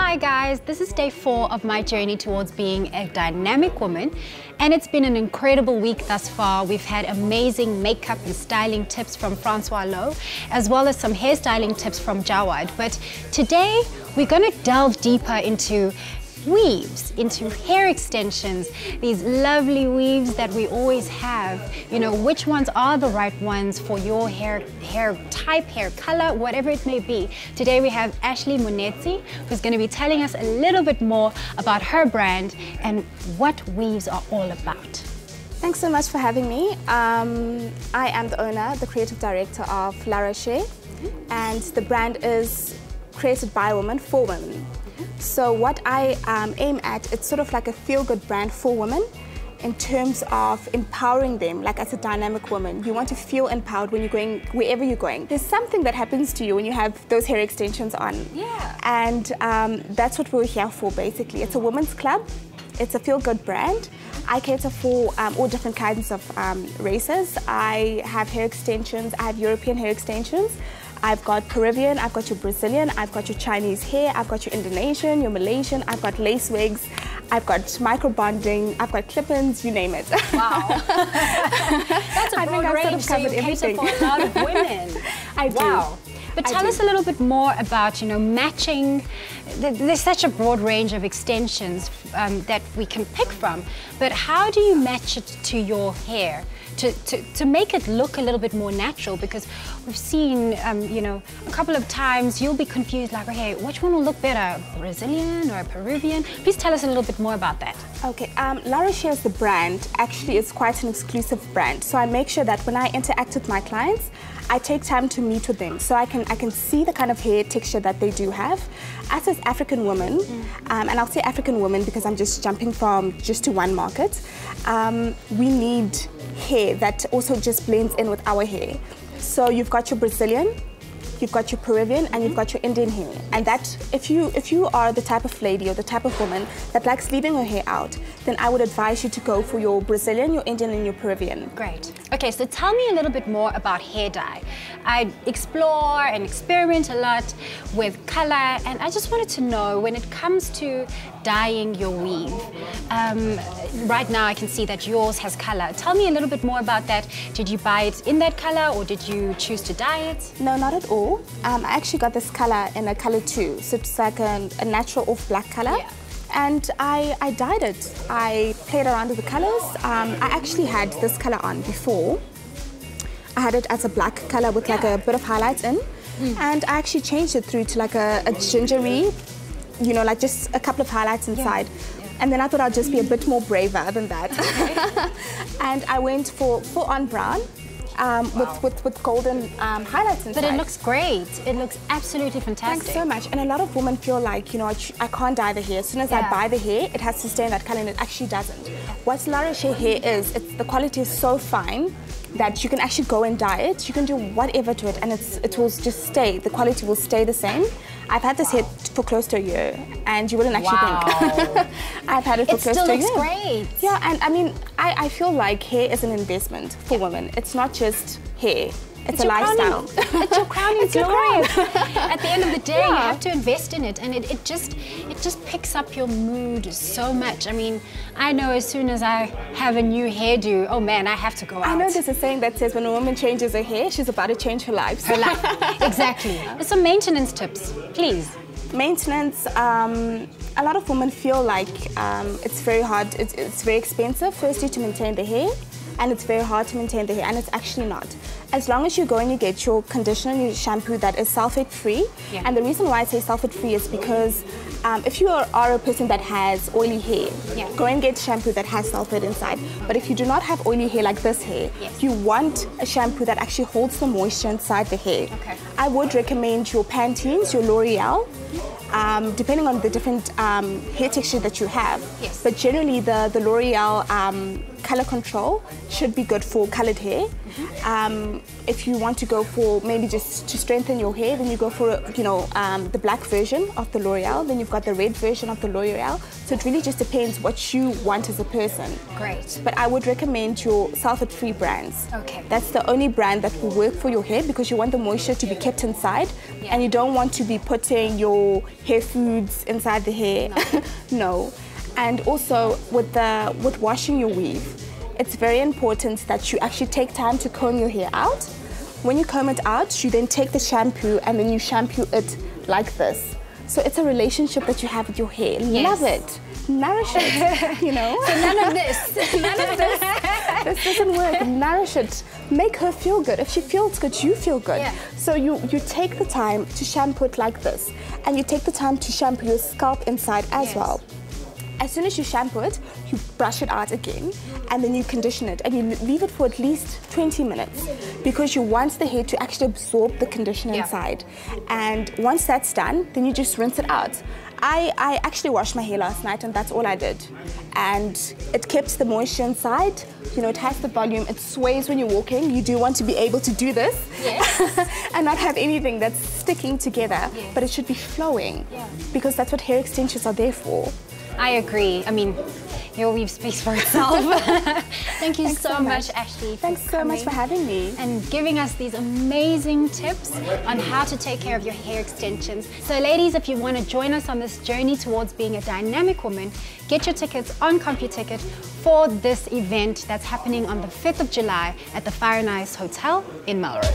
Hi guys, this is day 4 of my journey towards being a dynamic woman, and it's been an incredible week thus far. We've had amazing makeup and styling tips from Francois Louw, as well as some hairstyling tips from Jawad. But today we're going to delve deeper into weaves, into hair extensions, these lovely weaves that we always have. You know, which ones are the right ones for your hair type, hair color, whatever it may be. Today we have Ashley Munesti, who's going to be telling us a little bit more about her brand and what weaves are all about. Thanks so much for having me. I am the owner, the creative director of Rashe, and the brand is created by a woman for women. So what I aim at, it's sort of like a feel-good brand for women in terms of empowering them, like as a dynamic woman. You want to feel empowered when you're going, wherever you're going. There's something that happens to you when you have those hair extensions on. Yeah. And that's what we're here for, basically. It's a women's club. It's a feel-good brand. I cater for all different kinds of races. I have hair extensions. I have European hair extensions. I've got Peruvian, I've got your Brazilian, I've got your Chinese hair, I've got your Indonesian, your Malaysian, I've got lace wigs, I've got micro bonding, I've got clip-ins, you name it. Wow. That's a broad range, so you cater for a lot of women. I do. Wow. But tell us a little bit more about, you know, matching. There's such a broad range of extensions that we can pick from, but how do you match it to your hair to make it look a little bit more natural? Because we've seen, you know, a couple of times you'll be confused, like, okay, which one will look better, Brazilian or Peruvian? Please tell us a little bit more about that. Okay, Rashe as the brand actually is quite an exclusive brand. So I make sure that when I interact with my clients, I take time to meet with them so I can see the kind of hair texture that they do have. Us as African women, and I'll say African women because I'm just jumping from just to one market, we need hair that also just blends in with our hair. So you've got your Brazilian, you've got your Peruvian, and you've got your Indian hair. And that, if you are the type of lady or the type of woman that likes leaving her hair out, then I would advise you to go for your Brazilian, your Indian, and your Peruvian. Great. Okay, so tell me a little bit more about hair dye. I explore and experiment a lot with color, and I just wanted to know, when it comes to dyeing your weave, right now I can see that yours has color. Tell me a little bit more about that. Did you buy it in that color, or did you choose to dye it? No, not at all. I actually got this color in a color 2, so it's like a natural off-black color. Yeah. And I dyed it. I played around with the colors. I actually had this color on before. I had it as a black color with like a bit of highlights in. And I actually changed it through to like a gingery, you know, like just a couple of highlights inside. And then I thought I'd just be a bit more braver than that. And I went for full-on brown. With golden highlights inside. But it looks great. It looks absolutely fantastic. Thanks so much. And a lot of women feel like, you know, I can't dye the hair. As soon as I buy the hair, it has to stay in that color, and it actually doesn't. What Rashe hair is, the quality is so fine that you can actually go and dye it. You can do whatever to it, and it will just stay. The quality will stay the same. I've had this hair for close to a year, and you wouldn't actually think. I've had it for close to a year. It still looks great. Yeah, and I mean, I feel like hair is an investment for women. It's not just hair. It's a lifestyle. It's your crowning glory. At the end of the day, you have to invest in it, and it just picks up your mood so much. I mean, I know as soon as I have a new hairdo, oh man, I have to go out. I know there's a saying that says when a woman changes her hair, she's about to change her life. Her life, exactly. Some maintenance tips, please. Maintenance, a lot of women feel like it's very hard, it's very expensive, firstly, to maintain the hair, and it's very hard to maintain the hair, and it's actually not. As long as you go and you get your conditioner and your shampoo that is sulfate-free, and the reason why I say sulfate-free is because if you are a person that has oily hair, go and get shampoo that has sulfate inside. But if you do not have oily hair like this hair, you want a shampoo that actually holds the moisture inside the hair. I would recommend your Pantene's, your L'Oreal, depending on the different hair texture that you have. But generally the L'Oreal color control should be good for colored hair. If you want to go for maybe just to strengthen your hair, then you go for, the black version of the L'Oreal. Then you've got the red version of the L'Oreal. So it really just depends what you want as a person. Great. But I would recommend your sulfate-free brands. Okay. That's the only brand that will work for your hair, because you want the moisture to be kept inside, and you don't want to be putting your hair foods inside the hair. No. And also with washing your weave, it's very important that you actually take time to comb your hair out. When you comb it out, you then take the shampoo and then you shampoo it like this. So it's a relationship that you have with your hair. Yes. Love it. Nourish it, So none of this. None of this. This doesn't work. Nourish it. Make her feel good. If she feels good, you feel good. Yeah. So you take the time to shampoo it like this. And you take the time to shampoo your scalp inside as well. As soon as you shampoo it, you brush it out again, and then you condition it, and you leave it for at least 20 minutes, because you want the hair to actually absorb the conditioner inside. And once that's done, then you just rinse it out. I actually washed my hair last night, and that's all I did. And it kept the moisture inside. It has the volume. It sways when you're walking. You do want to be able to do this and not have anything that's sticking together, but it should be flowing, because that's what hair extensions are there for. I agree. I mean, your weave speaks for itself. Thank you so much, Ashley. Thanks so much for having me. And giving us these amazing tips on how to take care of your hair extensions. So ladies, if you want to join us on this journey towards being a dynamic woman, get your tickets on CompuTicket for this event that's happening on the 5th of July at the Fire and Ice Hotel in Melrose.